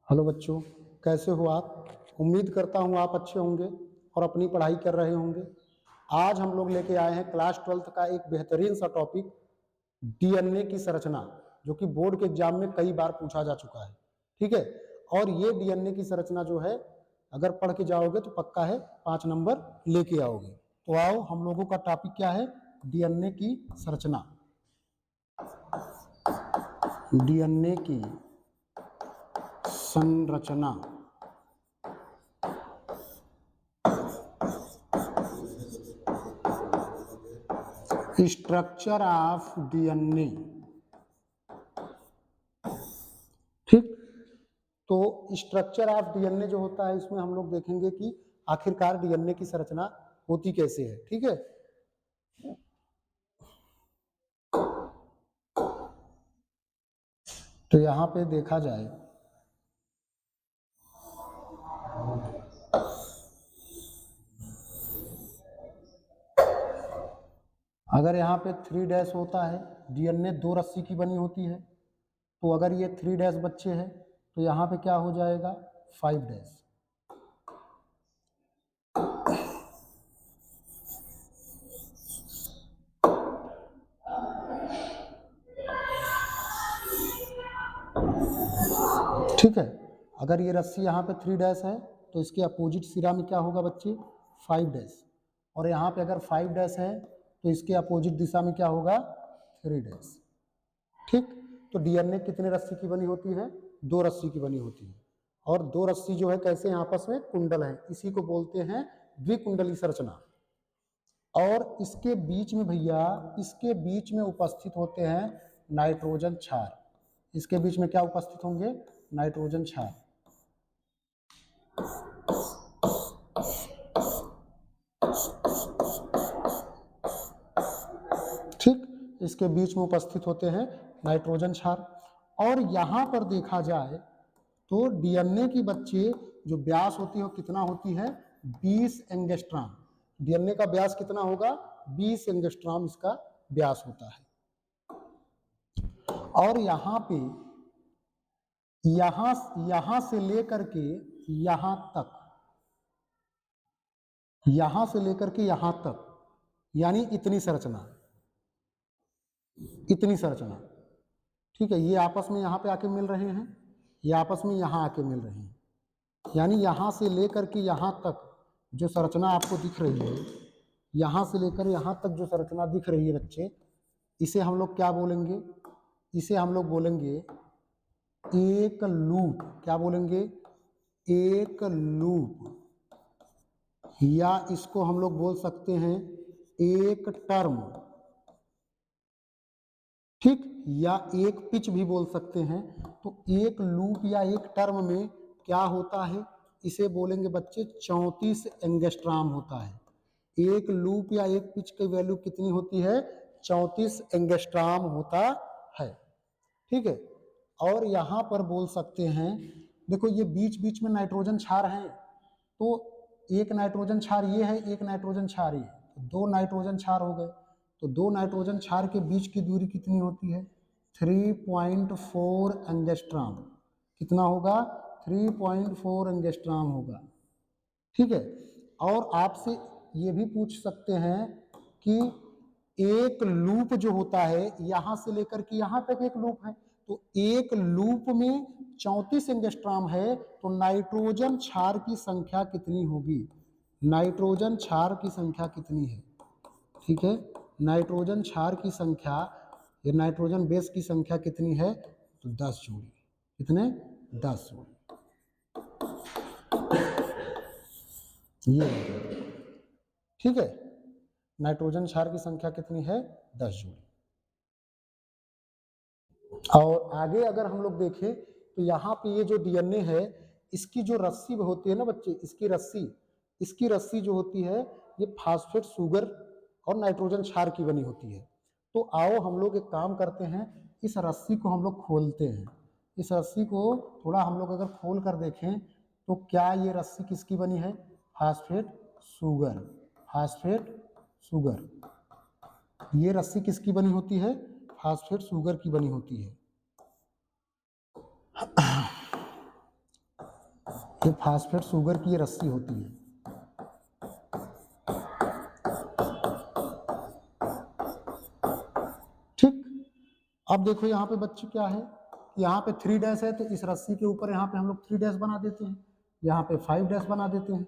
Hello बच्चों, कैसे हो आप? उम्मीद करता हूँ आप अच्छे होंगे और अपनी पढ़ाई कर रहे होंगे। आज हम लोग लेके आए हैं क्लास 12th का एक बेहतरीन सा टॉपिक, डीएनए की संरचना, जो कि बोर्ड के एग्जाम में कई बार पूछा जा चुका है। ठीक है। और ये डीएनए की संरचना जो है, अगर पढ़ के जाओगे तो पक्का है 5 नंबर लेके आओगे। तो आओ, हम लोगों का टॉपिक क्या है? डीएनए की संरचना। डीएनए की संरचना। Structure of DNA. ठीक। तो स्ट्रक्चर ऑफ डीएनए जो होता है, इसमें हम लोग देखेंगे कि आखिरकार डीएनए की संरचना होती कैसे है। ठीक है। तो यहां पे देखा जाए, अगर यहाँ पे 3 डैश होता है, डीएनए 2 रस्सी की बनी होती है, तो अगर ये 3 डैश बच्चे हैं तो यहाँ पे क्या हो जाएगा? 5 डैश। ठीक है। अगर ये रस्सी यहाँ पे 3 डैश है तो इसके अपोजिट सिरा में क्या होगा बच्चे? 5 डैश। और यहाँ पे अगर 5 डैश है तो इसके अपोजिट दिशा में क्या होगा? 3 डैश। ठीक। तो डीएनए कितने रस्सी की बनी होती है? 2 रस्सी की बनी होती है। और 2 रस्सी जो है कैसे हैं? आपस में कुंडल है, इसी को बोलते हैं द्विकुंडली संरचना। और इसके बीच में भैया, इसके बीच में उपस्थित होते हैं नाइट्रोजन क्षार। इसके बीच में क्या उपस्थित होंगे? नाइट्रोजन क्षार। ठीक। इसके बीच में उपस्थित होते हैं नाइट्रोजन क्षार। और यहां पर देखा जाए तो डीएनए की बच्चे जो व्यास होती है वो कितना होती है? 20 एंगस्ट्रॉम। डीएनए का व्यास कितना होगा? 20 एंगस्ट्रॉम इसका व्यास होता है। और यहाँ पे यहां से लेकर के यहां तक, यहां से लेकर के यहां तक, यानी इतनी संरचना, इतनी संरचना। ठीक है। ये आपस में यहाँ पे आके मिल रहे हैं, ये आपस में यहाँ आके मिल रहे हैं, यानी यहाँ से लेकर के यहाँ तक जो संरचना आपको दिख रही है, यहाँ से लेकर यहाँ तक जो संरचना दिख रही है बच्चे, इसे हम लोग क्या बोलेंगे? इसे हम लोग बोलेंगे एक लूप। क्या बोलेंगे? एक लूप। या इसको हम लोग बोल सकते हैं एक टर्म। ठीक। या एक पिच भी बोल सकते हैं। तो एक लूप या एक टर्म में क्या होता है? इसे बोलेंगे बच्चे 34 एंगस्ट्रॉम होता है। एक लूप या एक पिच की वैल्यू कितनी होती है? 34 एंगस्ट्रॉम होता है। ठीक है। और यहां पर बोल सकते हैं, देखो ये बीच बीच में नाइट्रोजन क्षार हैं, तो एक नाइट्रोजन क्षार ये है, एक नाइट्रोजन क्षार ये, तो 2 नाइट्रोजन क्षार हो गए। तो 2 नाइट्रोजन क्षार के बीच की दूरी कितनी होती है? 3.4 एंगस्ट्रॉम। कितना होगा? 3.4 एंगस्ट्रॉम होगा। ठीक है। और आपसे ये भी पूछ सकते हैं कि एक लूप जो होता है, यहां से लेकर के यहां तक एक लूप है, तो एक लूप में 34 एंगस्ट्रॉम है, तो नाइट्रोजन क्षार की संख्या कितनी होगी? नाइट्रोजन क्षार की संख्या कितनी है? ठीक है। नाइट्रोजन क्षार की संख्या, ये नाइट्रोजन बेस की संख्या कितनी है? तो 10 जोड़ी। कितने? 10 जोड़ी। ये ठीक है। नाइट्रोजन क्षार की संख्या कितनी है? 10 जोड़ी। और आगे अगर हम लोग देखें तो यहाँ पे ये जो डीएनए है, इसकी जो रस्सी होती है ना बच्चे, इसकी रस्सी जो होती है, ये फास्फेट शुगर और नाइट्रोजन क्षार की बनी होती है। तो आओ हम लोग एक काम करते हैं, इस रस्सी को हम लोग खोलते हैं। इस रस्सी को थोड़ा हम लोग अगर खोल कर देखें तो क्या ये रस्सी किसकी बनी है? Phosphate sugar. Phosphate sugar. ये रस्सी किसकी बनी होती है? फास्फेट शुगर की बनी होती है। ये फास्फेट शुगर की ये रस्सी होती है। ठीक, अब देखो यहाँ पे बच्चे क्या है, यहाँ पे 3 डैश है तो इस रस्सी के ऊपर यहाँ पे हम लोग 3 डैश बना देते हैं, यहाँ पे 5 डैश बना देते हैं।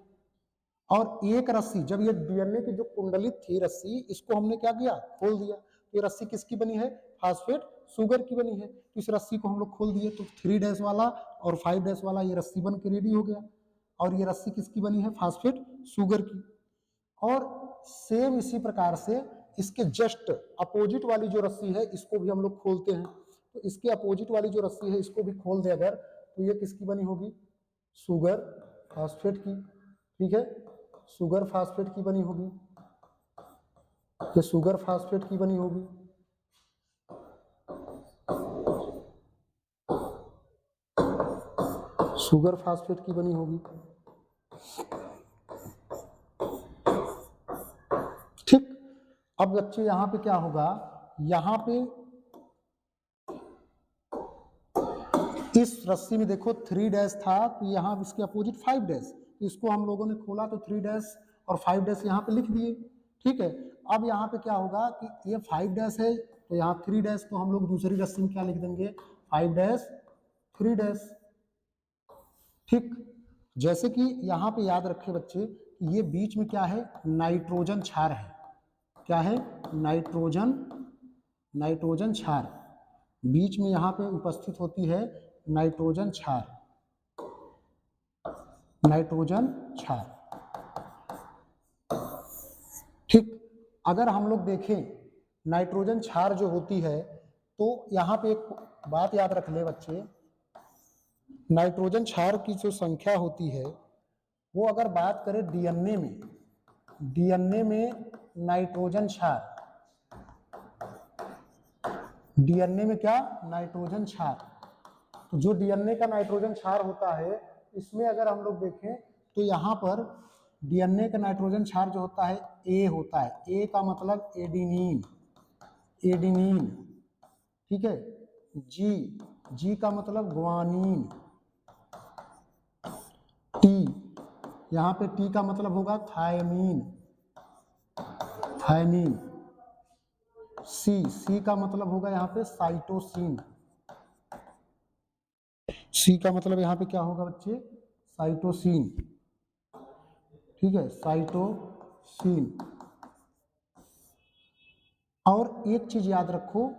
और एक रस्सी, जब ये डीएनए की जो कुंडलित थी रस्सी, इसको हमने क्या किया, खोल दिया। तो ये रस्सी किसकी बनी है, फास्फेट शुगर की बनी है। तो इस रस्सी को हम लोग खोल दिए तो 3 डैश वाला और 5 डैश वाला ये रस्सी बन के रेडी हो गया। और ये रस्सी किसकी बनी है, फास्फेट शुगर की। और सेम इसी प्रकार से इसके जस्ट अपोजिट वाली जो रस्सी है इसको भी हम लोग खोलते हैं। तो इसके अपोजिट वाली जो रस्सी है इसको भी खोल दे अगर, तो ये किसकी बनी होगी, शुगर फास्फेट की। ठीक है, शुगर फास्फेट की बनी होगी, ये शुगर फास्फेट की बनी होगी। शुगर फास्फेट की बनी होगी। ठीक, अब बच्चे यहाँ पे क्या होगा, यहाँ पे इस रस्सी में देखो 3 डैश था तो यहाँ इसके अपोजिट 5 डैश, इसको हम लोगों ने खोला तो 3 डैश और 5 डैश यहाँ पे लिख दिए। ठीक है, अब यहाँ पे क्या होगा कि ये 5 डैश है तो यहाँ 3 डैश, तो हम लोग दूसरी रस्सी में क्या लिख देंगे, 5 डैश 3 डैश। ठीक, जैसे कि यहाँ पे याद रखे बच्चे, ये बीच में क्या है, नाइट्रोजन क्षार है। क्या है, नाइट्रोजन, नाइट्रोजन क्षार बीच में यहाँ पे उपस्थित होती है, नाइट्रोजन क्षार, नाइट्रोजन क्षार। ठीक, अगर हम लोग देखें नाइट्रोजन क्षार जो होती है तो यहाँ पे एक बात याद रख ले बच्चे, नाइट्रोजन क्षार की जो संख्या होती है वो अगर बात करें डीएनए में, डीएनए में नाइट्रोजन क्षार, डीएनए में क्या, नाइट्रोजन क्षार। तो जो डीएनए का नाइट्रोजन क्षार होता है इसमें अगर हम लोग देखें तो यहाँ पर डीएनए का नाइट्रोजन क्षार जो होता है ए होता है। ए का मतलब एडिनिन, एडिनिन। ठीक है, जी, जी का मतलब ग्वानिन। टी, यहाँ पे टी का मतलब होगा थायमीन, थायमीन। सी, सी का मतलब होगा यहाँ पे साइटोसिन। सी का मतलब यहाँ पे क्या होगा बच्चे, साइटोसिन। ठीक है, साइटोसिन। और एक चीज याद रखो,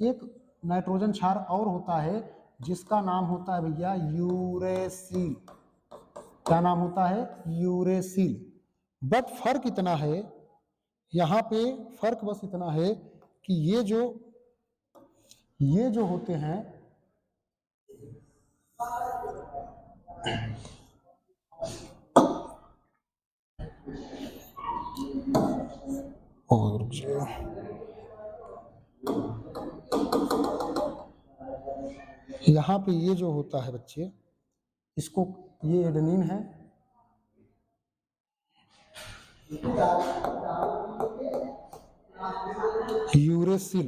एक नाइट्रोजन क्षार और होता है जिसका नाम होता है भैया यूरेसिल। क्या नाम होता है, यूरेसिल। बट फर्क इतना है, यहाँ पे फर्क बस इतना है कि ये जो होते हैं और यहाँ पे ये जो होता है बच्चे, इसको, ये एडेनिन है, यूरेसिल,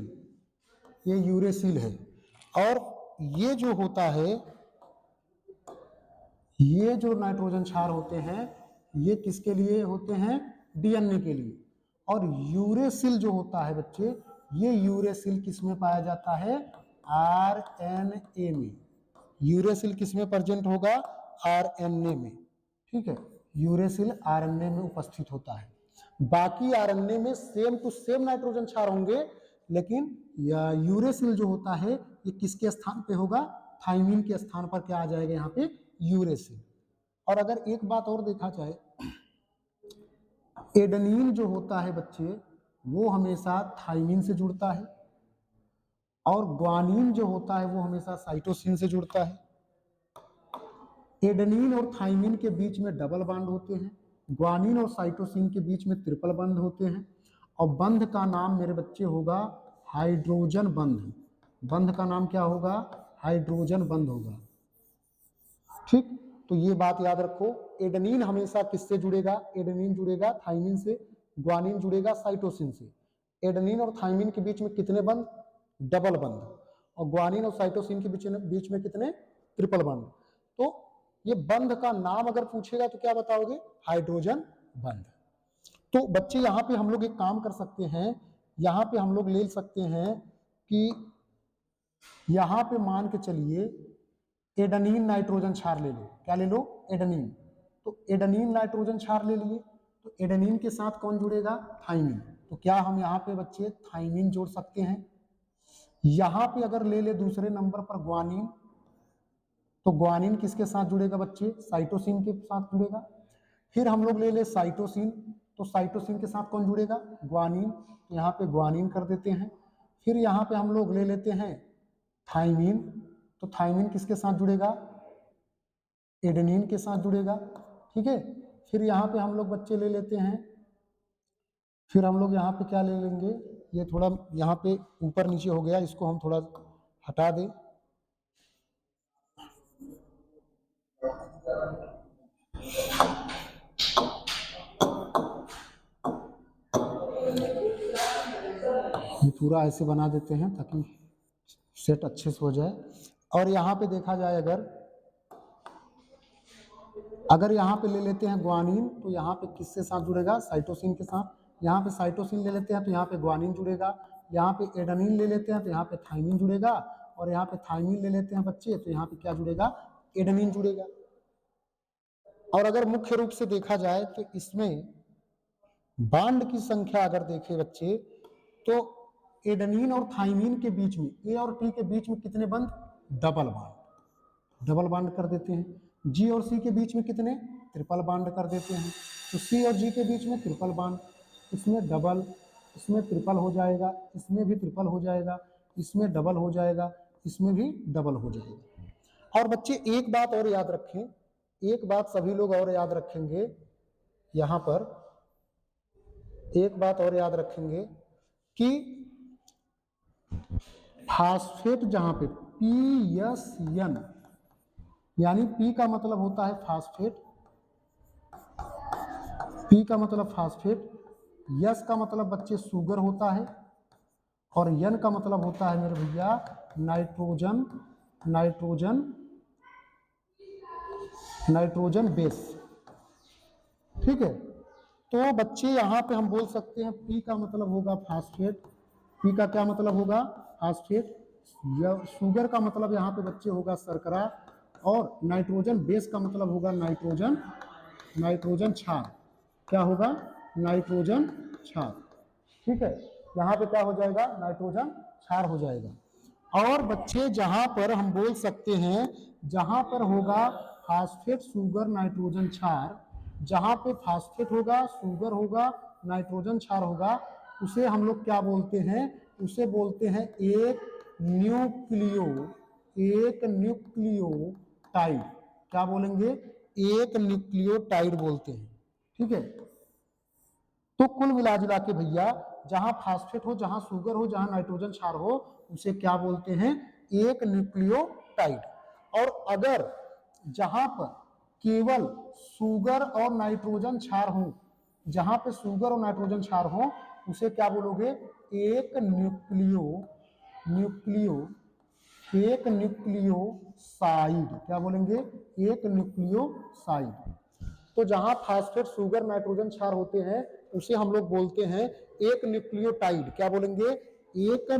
ये यूरेसिल है। और ये जो होता है, ये जो नाइट्रोजन क्षार होते हैं ये किसके लिए होते हैं, डीएनए के लिए। और यूरेसिल जो होता है बच्चे, ये यूरेसिल किस में पाया जाता है, आरएनए में। यूरेसिल किस में प्रेजेंट होगा, आरएनए में। ठीक है, यूरेसिल आरएनए में उपस्थित होता है। बाकी आरएनए में सेम टू सेम नाइट्रोजन क्षार होंगे, लेकिन यूरेसिल जो होता है ये किसके स्थान पे होगा, थाइमिन के स्थान पर क्या आ जाएगा यहाँ पे, यूरेसिल। और अगर एक बात और देखा जाए, एडेनिन जो होता है बच्चे वो हमेशा थाइमिन से जुड़ता है, और ग्वानिन जो होता है वो हमेशा साइटोसिन से जुड़ता है। एडेनिन और थाइमिन के बीच में डबल बॉन्ड होते हैं, ग्वानिन और साइटोसिन के बीच में ट्रिपल बंध होते हैं। और बंध का नाम मेरे बच्चे होगा हाइड्रोजन बंध। बंध का नाम क्या होगा, हाइड्रोजन बंध होगा। ठीक, तो ये बात याद रखो, एडेनिन हमेशा किससे जुड़ेगा, एडेनिन जुड़ेगा थाइमिन से, ग्वानिन जुड़ेगा साइटोसिन से। एडेनिन और थाइमिन के बीच में कितने बंध, डबल बंध। और ग्वानिन और साइटोसिन के बीच में कितने, ट्रिपल बंध। तो ये बंध का नाम अगर पूछेगा तो क्या बताओगे? हाइड्रोजन बंध। तो बच्चे यहाँ पे हम लोग एक काम कर सकते हैं, यहाँ पे हम लोग ले सकते हैं कि यहाँ पे मान के चलिए एडेनिन नाइट्रोजन क्षार ले लो। क्या ले लो? एडेनिन। तो एडेनिन नाइट्रोजन क्षार ले लिए, तो एडेनिन के साथ कौन जुड़ेगा? थाइमिन। तो क्या हम यहाँ पे बच्चे थाइमिन जोड़ सकते हैं? यहाँ पे अगर ले ले दूसरे नंबर पर ग्वानिन, तो ग्वानिन किसके साथ जुड़ेगा बच्चे? साइटोसिन के साथ जुड़ेगा। फिर हम लोग ले ले साइटोसिन, तो साइटोसिन के साथ कौन जुड़ेगा? ग्वानिन। यहाँ पे ग्वानिन कर देते हैं। फिर यहाँ पे हम लोग ले लेते हैं थाइमिन, तो थाइमिन किसके साथ जुड़ेगा? एडेनिन के साथ जुड़ेगा। ठीक है। फिर यहाँ पे हम लोग बच्चे ले लेते हैं, फिर हम लोग यहाँ पे क्या ले लेंगे? ये थोड़ा यहाँ पे ऊपर नीचे हो गया, इसको हम थोड़ा हटा दें। ये पूरा ऐसे बना देते हैं ताकि सेट अच्छे से हो जाए। और यहाँ पे देखा जाए अगर यहाँ पे ले लेते हैं ग्वानिन, तो यहाँ पे किसके साथ जुड़ेगा? साइटोसिन के साथ। यहाँ पे साइटोसिन ले लेते हैं तो यहाँ पे ग्वानिन जुड़ेगा। यहाँ पे एडेनिन ले लेते हैं तो यहाँ पे थाइमिन जुड़ेगा। और यहाँ पे थाइमिन ले लेते हैं बच्चे तो यहाँ पे क्या जुड़ेगा? एडेनिन जुड़ेगा। और अगर मुख्य रूप से देखा जाए तो इसमें बांड की संख्या अगर देखें बच्चे, तो एडेनिन और थाइमिन के बीच में, ए और टी के बीच में कितने बंद? Double bond. डबल बांड कर देते हैं। जी और सी के बीच में कितने? ट्रिपल बांड कर देते हैं। तो सी और जी के बीच में ट्रिपल बांड, इसमें डबल, इसमें ट्रिपल हो जाएगा, इसमें भी ट्रिपल हो जाएगा, इसमें डबल हो जाएगा, इसमें भी डबल हो जाएगा। और बच्चे एक बात और याद रखें, एक बात सभी लोग और याद रखेंगे, यहाँ पर एक बात और याद रखेंगे कि फास्फेट जहाँ पे PSN, यानी P का मतलब होता है फास्फेट, P का मतलब फास्फेट, S का मतलब बच्चे शुगर होता है, और N का मतलब होता है मेरे भैया नाइट्रोजन, नाइट्रोजन बेस। ठीक है। तो बच्चे यहाँ पे हम बोल सकते हैं P का मतलब होगा फास्फेट। P का क्या मतलब होगा? फास्फेट। शुगर का मतलब यहाँ पे बच्चे होगा शर्करा, और नाइट्रोजन बेस का मतलब होगा नाइट्रोजन क्षार। क्या होगा? नाइट्रोजन क्षार। ठीक है। यहाँ पे क्या हो जाएगा? नाइट्रोजन क्षार हो जाएगा। और बच्चे जहां पर हम बोल सकते हैं, जहां पर होगा फास्फेट शुगर नाइट्रोजन क्षार, जहां पे फास्फेट होगा, शुगर होगा, नाइट्रोजन क्षार होगा, उसे हम लोग क्या बोलते हैं? उसे बोलते हैं एक न्यूक्लियोटाइड। क्या बोलेंगे? एक न्यूक्लियोटाइड बोलते हैं। ठीक है। तो कुल मिला जुला के भैया, जहां फास्फेट हो, जहां शुगर हो, जहां नाइट्रोजन क्षार हो, उसे क्या बोलते हैं? एक न्यूक्लियोटाइड। और अगर जहां पर केवल शुगर और नाइट्रोजन क्षार हो, जहां पे शुगर और नाइट्रोजन क्षार हो, उसे क्या बोलोगे? एक न्यूक्लियोसाइड। क्या बोलेंगे? एक न्यूक्लियोसाइड। तो जहां फास्फेट शुगर नाइट्रोजन क्षार होते हैं, उसे हम लोग बोलते हैं एक न्यूक्लियोटाइड। क्या बोलेंगे? एक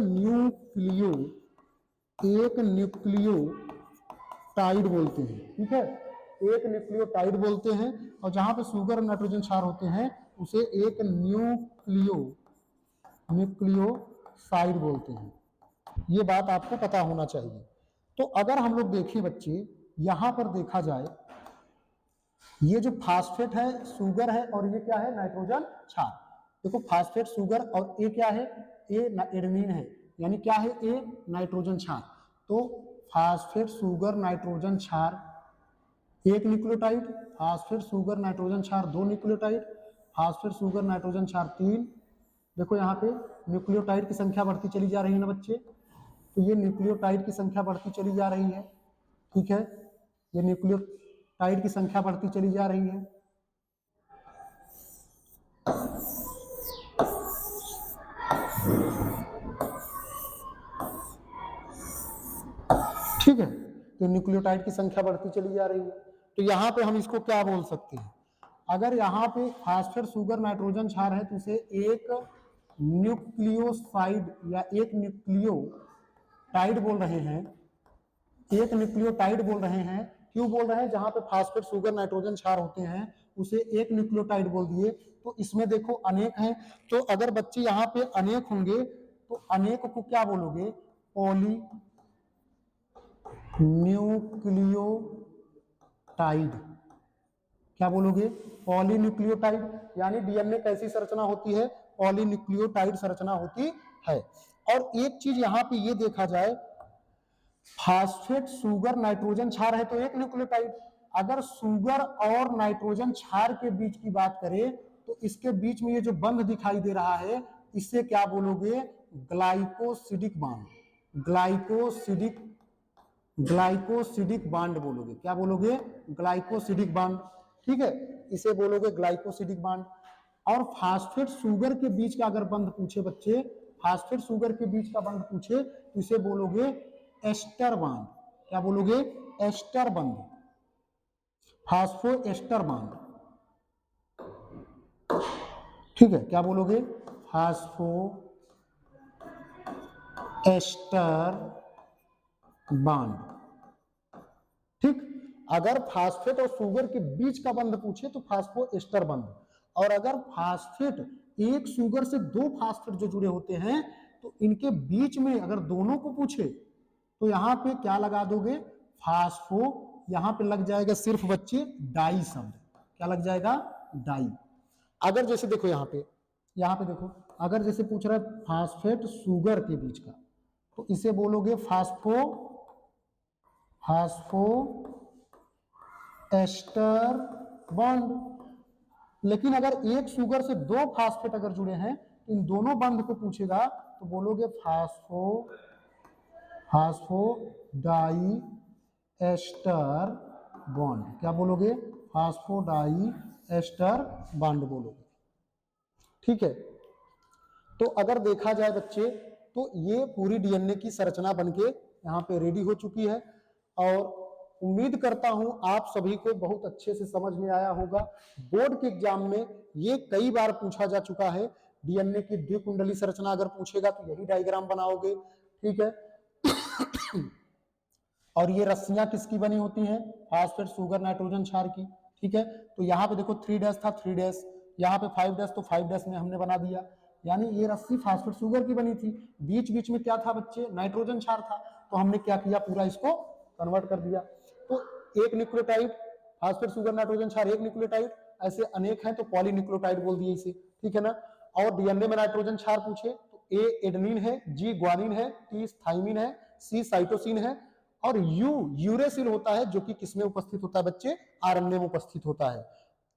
न्यूक्लियोटाइड बोलते हैं। ठीक है। एक न्यूक्लियोटाइड बोलते हैं। और जहां पे शुगर और नाइट्रोजन क्षार होते हैं, उसे एक न्यूक्लियोसाइड बोलते हैं। ये बात आपको पता होना चाहिए। तो अगर हम लोग देखें बच्चे, यहां पर देखा जाए, ये जो फास्फेट है, शुगर है, और ये क्या है? नाइट्रोजन क्षार। देखो फास्फेट शुगर, और ये क्या है? ये एडेनिन है, यानी क्या है? ए नाइट्रोजन क्षार। तो फास्फेट शुगर नाइट्रोजन क्षार एक न्यूक्लियोटाइड, फास्फेट शुगर नाइट्रोजन क्षार दो न्यूक्लियोटाइड, फास्फेट शुगर नाइट्रोजन क्षार तीन। देखो यहाँ पे न्यूक्लियोटाइड की संख्या बढ़ती चली जा रही है ना बच्चे, तो ये न्यूक्लियोटाइड की संख्या बढ़ती चली जा रही है। ठीक है। ये न्यूक्लियोटाइड की संख्या बढ़ती चली जा रही है। ठीक है। तो न्यूक्लियोटाइड की संख्या बढ़ती चली जा रही है। तो यहाँ पे हम इसको क्या बोल सकते हैं, अगर यहाँ पे फास्फेट शुगर नाइट्रोजन क्षार है तो इसे एक न्यूक्लियोसाइड या एक न्यूक्लियोटाइड बोल रहे हैं, एक न्यूक्लियोटाइड बोल रहे हैं। क्यों बोल रहे हैं, जहां पे फास्फेट शुगर नाइट्रोजन क्षार होते हैं उसे एक न्यूक्लियोटाइड बोल दिए। तो इसमें देखो अनेक हैं, तो अगर बच्चे यहाँ पे अनेक होंगे तो अनेक को क्या बोलोगे, पॉली न्यूक्लियोटाइड, क्या बोलोगे, पॉलीन्यूक्लियोटाइड। यानी डीएनए कैसी संरचना होती है, पॉलीन्यूक्लियोटाइड संरचना होती है। और एक चीज यहां पे ये देखा जाए, फास्फेट शुगर नाइट्रोजन क्षार है तो एक न्यूक्लियोटाइड, अगर शुगर और नाइट्रोजन क्षार के बीच की बात करें तो इसके बीच में ये जो बंध दिखाई दे रहा है इससे क्या बोलोगे, ग्लाइकोसिडिक बांड, ग्लाइकोसिडिक बांड बोलोगे, क्या बोलोगे, ग्लाइकोसिडिक बांड, ठीक है, इसे बोलोगे ग्लाइकोसिडिक बांड। और फास्फेट शुगर के बीच का अगर बंध पूछे बच्चे, फास्फेट शुगर के बीच का बंध पूछे तो इसे बोलोगे एस्टर बांड, क्या बोलोगे, एस्टर बंध, फास्फो एस्टर बांड, ठीक है, क्या बोलोगे, फास्फो एस्टर बांड, ठीक। अगर फास्फेट और शुगर के बीच का बंध पूछे तो फास्फो एस्टर बंध, और अगर फास्फेट एक शुगर से दो फास्फेट जो जुड़े होते हैं तो इनके बीच में अगर दोनों को पूछे तो यहां पे क्या लगा दोगे, फास्फो, यहां पे लग जाएगा सिर्फ बच्चे डाई शब्द, क्या लग जाएगा, डाई। अगर जैसे देखो यहां पे देखो, अगर जैसे पूछ रहा है फास्फेट शुगर के बीच का तो इसे बोलोगे फास्फो एस्टर बॉन्ड। लेकिन अगर एक शुगर से दो फास्फेट अगर जुड़े हैं तो इन दोनों बंध को पूछेगा तो बोलोगे फास्फो डाई एस्टर बॉन्ड, क्या बोलोगे, फास्फो डाई एस्टर बॉन्ड बोलोगे, ठीक है। तो अगर देखा जाए बच्चे तो ये पूरी डीएनए की संरचना बनके यहाँ पे रेडी हो चुकी है, और उम्मीद करता हूं आप सभी को बहुत अच्छे से समझ में आया होगा। बोर्ड के एग्जाम में ये कई बार पूछा जा चुका है, डीएनए की द्विकुंडली संरचना अगर पूछेगा तो यही डायग्राम बनाओगे, ठीक है। और ये रस्सियां किसकी बनी होती हैं, फास्फेट शुगर नाइट्रोजन क्षार की, ठीक है। तो यहाँ पे देखो 3 था 3, यहाँ पे 5 तो 5 में हमने बना दिया, यानी ये रस्सी फास्फेट शुगर की बनी थी, बीच बीच में क्या था बच्चे, नाइट्रोजन क्षार था, तो हमने क्या किया, पूरा इसको कन्वर्ट कर दिया। तो एक न्यूक्लियोटाइड, फास्फेट शुगर नाइट्रोजन क्षार एक न्यूक्लियोटाइड, ऐसे अनेक हैं तो पॉलीन्यूक्लियोटाइड बोल दिए इसे, ठीक है ना। और डीएनए में नाइट्रोजन क्षार पूछे तो ए एडेनिन है, जी ग्वानिन है, टी थाइमिन है, सी साइटोसिन है, और यू यूरेसिल होता है जो कि किसमें उपस्थित होता है बच्चे, आरएनए में उपस्थित होता है,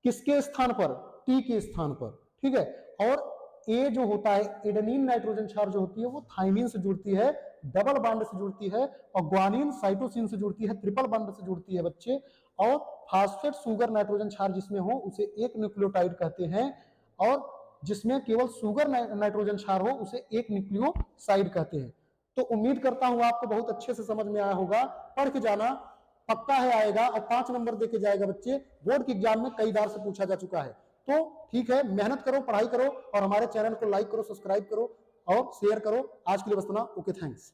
किसके स्थान पर, टी के स्थान पर, ठीक है। और ए जो होता है एडेनिन नाइट्रोजन क्षार जो होती है वो थाइमिन से जुड़ती है, डबल बॉन्ड से जुड़ती है, और ग्वानिन साइटोसिन से जुड़ती है, ट्रिपल बॉन्ड से जुड़ती है बच्चे। और फास्फेट शुगर नाइट्रोजन क्षार जिसमें हो उसे एक न्यूक्लियोटाइड कहते हैं, और जिसमें केवल शुगर नाइट्रोजन क्षार हो उसे एक न्यूक्लियोसाइड कहते हैं। तो उम्मीद करता हूं आपको बहुत अच्छे से समझ में आया होगा, पढ़ के जाना, पक्का है आएगा, और 5 नंबर देके जाएगा बच्चे, बोर्ड के एग्जाम में कई बार से पूछा जा चुका है। तो ठीक है, मेहनत करो, पढ़ाई करो, और हमारे चैनल को लाइक करो, सब्सक्राइब करो और शेयर करो। आज के लिए बस इतना, ओके, थैंक्स।